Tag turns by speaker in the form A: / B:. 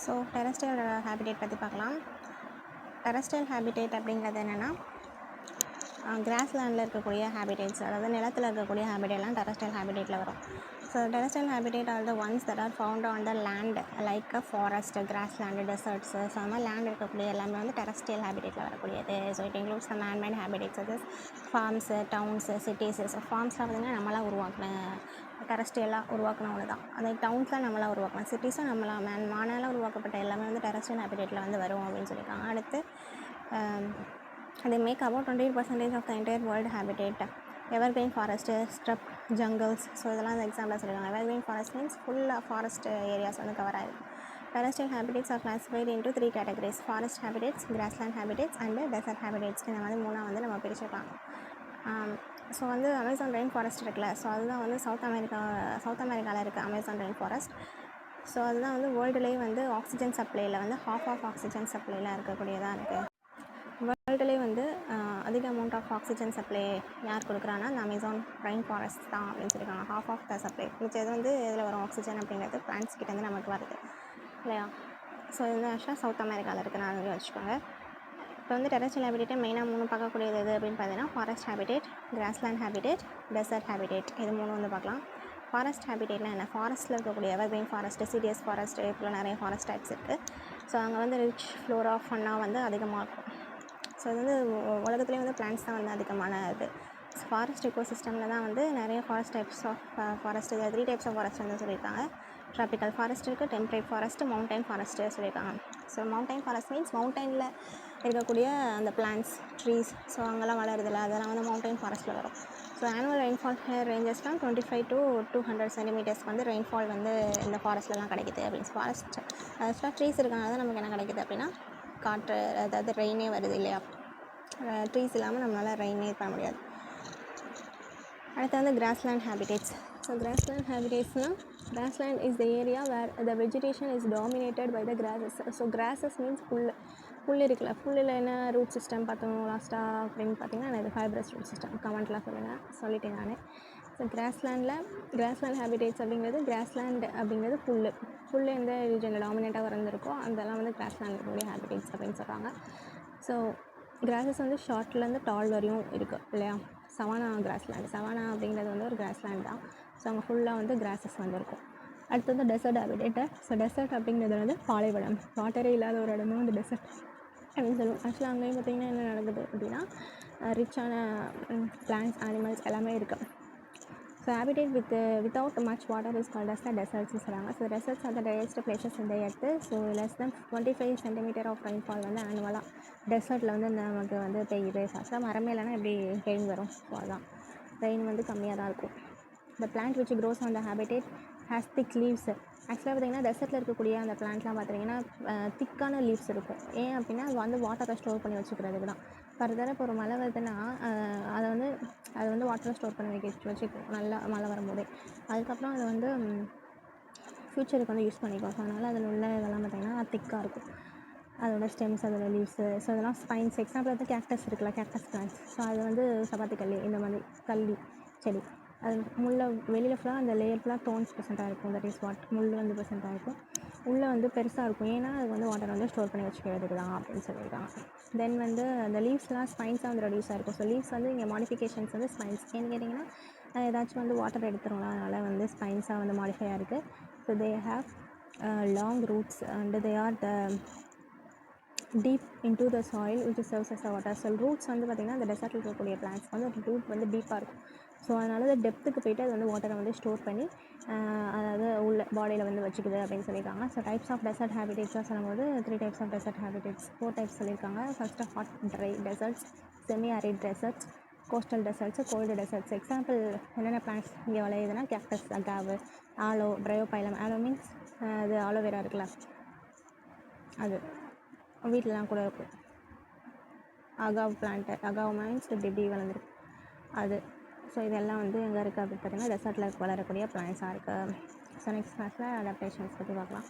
A: So terrestrial habitat பற்றி பார்க்கலாம். Terrestrial habitat அப்படிங்கிறது என்னென்னா, கிராஸ்லேண்டில் இருக்கக்கூடிய ஹேபிடேட்ஸ், அதாவது நிலத்தில் இருக்கக்கூடிய ஹேபிடேட்லாம் டெரஸ்ட்ரியல் ஹேபிடேட்டில் வரும். So terrestrial habitat R the ones that are found on the land like a forest, grassland, desserts. So அந்த மாதிரி லேண்ட் இருக்கக்கூடிய எல்லாமே வந்து டெரஸ்ட்ரியல் ஹேபிடேட்டில் வரக்கூடியது. So it includes the man-made habitats, அது ஃபார்ம்ஸு, டவுன்ஸு, சிட்டிஸு. ஸோ ஃபார்ம்ஸ்லாம் பார்த்திங்கன்னா நம்மளாம் உருவாக்கின டெரஸ்ட்ரியலாக உருவாக்கின ஒன்று தான். அந்த டவுன்ஸ்லாம் நம்மளாம் உருவாக்கணும், சிட்டிஸும் நம்மளாம் மானால உருவாக்கப்பட்ட எல்லாமே வந்து டெரஸ்ட்ரியல் ஹேபிடேட்டில் வந்து வரும் அப்படின்னு சொல்லியிருக்காங்க. அடுத்து they make about 28% of the entire world habitat. Evergreen forest, scrub, jungles. So இதெல்லாம் அந்த எக்ஸாம்பிளாக சொல்லியிருக்காங்க. evergreen forest means ஃபுல்லாக ஃபாரஸ்ட் ஏரியாஸ் வந்து கவர் ஆகிருக்கும். Terrestrial habitats are classified into 3 categories: forest habitats, grassland habitats and desert habitats. இந்த மாதிரி மூணாக வந்து நம்ம பிரிச்சுக்கலாம். ஸோ வந்து அமேசான் ரெயின் ஃபாரஸ்ட் இருக்குல்ல, ஸோ அதுதான் வந்து சவுத் அமெரிக்காவில் இருக்குது அமேசான் ரெயின் ஃபாரஸ்ட். ஸோ அதுதான் வந்து வேர்ல்டுலேயே வந்து ஆக்சிஜன் சப்ளையில் வந்து half ஆஃப் ஆக்சிஜன் சப்ளையில் இருக்கக்கூடியதாக இருக்குது. வேர்ல்டுலேயே வந்து அதிக அமௌண்ட் ஆஃப் ஆக்சிஜன் சப்ளை யார் கொடுக்குறான்னா அந்த அமேசான் ரெயின் ஃபாரஸ்ட் தான் அப்படின்னு சொல்லியிருக்காங்க. half of the supply. மிச்சம் இது வந்து இதில் வரும் ஆக்சிஜன் அப்படிங்கிறது பிளான்ட்ஸ் கிட்டேருந்து நமக்கு வருது இல்லையா. ஸோ இது வந்து ஆக்சுவலாக சவுத் அமெரிக்காவில் இருக்குன்னு அதை வச்சுக்கோங்க. இப்போ வந்து டெரஸ்ட்ரியல் ஹேபிடேட்டை மெயினாக 3 பார்க்கக்கூடியது எது அப்படின்னு பார்த்தீங்கன்னா, forest habitat, grassland habitat, desert habitat. இது 3 வந்து பார்க்கலாம். ஃபாரஸ்ட் ஹேபிடேட்னா என்ன? ஃபாரஸ்ட்டில் இருக்கக்கூடிய எவர்கிரீன் ஃபாரஸ்ட்டு, சிடிஎஸ் ஃபாரஸ்ட்டு, இப்போலாம் நிறைய ஃபாரஸ்ட் டைப்ஸ் இருக்குது. ஸோ அங்கே வந்து ரிச் ஃப்ளோரா ஃபன்னா வந்து அதிகமாக இருக்கும். ஸோ இது வந்து உலகத்துலேயே வந்து பிளான்ட்ஸ் தான் வந்து அதிகமான இது. ஃபாரஸ்ட் எக்கோசிஸ்டமில் தான் வந்து நிறைய forest types of forest, 3 types of forest வந்து சொல்லியிருக்காங்க. ட்ராபிக்கல் ஃபாரஸ்ட் இருக்குது, டெம்பரேட் ஃபாரஸ்ட்டு, மவுண்டைன் ஃபாரஸ்ட்டு சொல்லியிருக்காங்க. ஸோ மவுண்டைன் ஃபாரஸ்ட் மீன்ஸ் மவுண்டைனில் இருக்கக்கூடிய அந்த பிளான்ட்ஸ், ட்ரீஸ், ஸோ அங்கெல்லாம் வளருதில்ல, அதெல்லாம் வந்து மவுண்டைன் ஃபாரஸ்ட்டில் வரும். ஸோ ஆனுவல் ரெயின்ஃபால் ரேஞ்சஸ்லாம் 25 to 200 சென்டிமீட்டர்ஸ்க்கு வந்து ரெயின்ஃபால் வந்து இந்த ஃபாரஸ்ட்லலாம் கிடைக்குது அப்படின்னு. ஃபாரஸ்ட் ஆக்சுவலாக ட்ரீஸ் இருக்கனால தான் நமக்கு என்ன கிடைக்குது அப்படின்னா காற்று, அதாவது ரெயினே வருது இல்லையா. ட்ரீஸ் இல்லாமல் நம்மளால் ரெயினே பண்ண முடியாது. அடுத்து வந்து கிராஸ்லேண்ட் ஹேபிடேட்ஸ். ஸோ கிராஸ்லேண்ட் ஹேபிடேட்ஸ்னால், grassland is the area where the vegetation is dominated by the grasses. So grasses means புல் இருக்குல்ல, புல்லில் என்ன ரூட் சிஸ்டம் பார்த்தோம் லாஸ்ட்டாக அப்படின்னு பார்த்தீங்கன்னா, இது ஃபைப்ரஸ் ரூட் சிஸ்டம். கமெண்ட்லாம் சொல்லிட்டேன் நான். ஸோ கிராஸ்லேண்ட் ஹேபிடேட்ஸ் அப்படிங்கிறது, கிராஸ்லேண்ட் அப்படிங்கிறது புல் எந்த ரீஜனில் டாமினேட்டாக வந்திருக்கோ அதெல்லாம் வந்து கிராஸ்லேண்ட் இருக்கக்கூடிய ஹேபிடேட்ஸ் அப்படின்னு சொல்கிறாங்க. ஸோ கிராஸஸ் வந்து ஷார்ட்லேருந்து டால் வரையும் இருக்குது இல்லையா. சவானா அப்படிங்கிறது வந்து ஒரு கிராஸ்லேண்ட் தான். ஸோ அங்கே ஃபுல்லாக வந்து கிராஸஸ் வந்து இருக்கும். அடுத்து வந்து டெசர்ட் ஹேபிடேட்டு. ஸோ டெசர்ட் அப்படிங்கிறது வந்து பாலைவனம், வாட்டரே இல்லாத ஒரு இடமும் வந்து டெசர்ட் அப்படின்னு சொல்லுவோம். ஆக்சுவலாக அங்கேயும் பார்த்திங்கன்னா என்ன நடக்குது அப்படின்னா, ரிச்சான பிளான்ட்ஸ், அனிமல்ஸ் எல்லாமே இருக்குது. So habitat without much water is called as the deserts சொல்கிறாங்க. So deserts are the driest places in the earth. So less than 25 centimeter of rainfall வந்து ஆனுவலாக டெசர்ட்டில் வந்து நமக்கு வந்து பெய்யுது. ஆக்சுவலாக மரமே இல்லைனா எப்படி ரெயின் வரும்? ஸோ அதான் ரெயின் வந்து கம்மியாக தான் இருக்கும். the plant which grows on the habitat has thick leaves. ஆக்சுவலாக பார்த்திங்கன்னா டெசர்ட்டில் இருக்கக்கூடிய அந்த பிளான்ட்லாம் பார்த்திங்கன்னா திக்கான லீவ்ஸ் இருக்கும். ஏன் அப்படின்னா அது வந்து வாட்டரை ஸ்டோர் பண்ணி வச்சுக்கிறதுக்கு தான். ஃபர்தராக இப்போ ஒரு மழை வருதுன்னா அது வந்து வாட்டரை ஸ்டோர் பண்ணி வச்சுக்கும் நல்லா மழை வரும்போதே. அதுக்கப்புறம் அதை வந்து ஃப்யூச்சருக்கு வந்து யூஸ் பண்ணிக்கும். ஸோ அதனால் அதில் உள்ள இதெல்லாம் பார்த்திங்கன்னா திக்காக இருக்கும், அதோட ஸ்டெம்ஸ், அதோட லீவ்ஸு. ஸோ அதெல்லாம் ஸ்பைன்ஸ். எக்ஸாம்பிள் வந்து கேக்டஸ் இருக்குல்ல, கேக்டஸ் பிளான்ட்ஸ். ஸோ அது வந்து சப்பாத்தி கல்லி, இந்த மாதிரி கல்லி செடி. அது வெளியில் ஃபுல்லாக அந்த லேயர் ஃபுல்லாக தோன்ஸ் ப்ரெசென்ட்டாக இருக்கும். தட் இஸ் வாட், முள் வந்து ப்ரெசென்ட்டாக இருக்கும். உள்ளே வந்து பெருசாக இருக்கும், ஏன்னா அது வந்து வாட்டர் வந்து ஸ்டோர் பண்ணி வச்சுக்கிறதுக்கு தான் அப்படின்னு சொல்லியிருக்காங்க. தென் வந்து அந்த லீவ்ஸ்லாம் ஸ்பைன்ஸாக வந்து ரெடியூஸாக இருக்கும். ஸோ லீவ்ஸ் வந்து இங்கே மாடிஃபிகேஷன்ஸ் வந்து ஸ்பைன்ஸ். ஏன்னு கேட்டிங்கன்னா ஏதாச்சும் வந்து வாட்டர் எடுத்துருங்களா, அதனால் வந்து ஸ்பைன்ஸாக வந்து மாடிஃபை ஆகிருக்கு. So they have long roots and they are the deep into the soil which serves as a water. So roots வந்து பார்த்திங்கன்னா அந்த டெசர்ட்டில் இருக்கக்கூடிய பிளான்ட்ஸ் வந்து ரூட் வந்து டீப்பாக இருக்கும். ஸோ அதனால் அது டெப்த்துக்கு போய்ட்டு அது வந்து வாட்டரை வந்து ஸ்டோர் பண்ணி அதாவது உள்ள பாடியில் வந்து வச்சுக்குது அப்படின்னு சொல்லியிருக்காங்க. ஸோ டைப்ஸ் ஆஃப் டெசர்ட் ஹேபிடேட்ஸாக சொல்லும்போது 3 types of desert habitats, 4 types சொல்லியிருக்காங்க. First hot dry deserts, semi arid deserts, coastal deserts, cold deserts. Example என்னென்ன பிளான்ட்ஸ் இங்கே விளையுதுன்னா cactus, agave, aloe, bryophyllum. Aloe means அது ஆலோவேரா இருக்குல்ல, அது வீட்டிலலாம் கூட இருக்கும். அகாவ் பிளான்ட்டு, அகாவ் மீன்ஸ் இப்படி வளர்ந்துருக்கு அது. ஸோ இதெல்லாம் வந்து எங்கே இருக்குது அப்படின்னு பார்த்தீங்கன்னா டெசர்ட்டில் வளரக்கூடிய பிளான்ட்ஸாக இருக்குது. ஸோ நெக்ஸ்ட் கிளாஸில் அடாப்டேஷன்ஸ் பற்றி பார்க்கலாம்.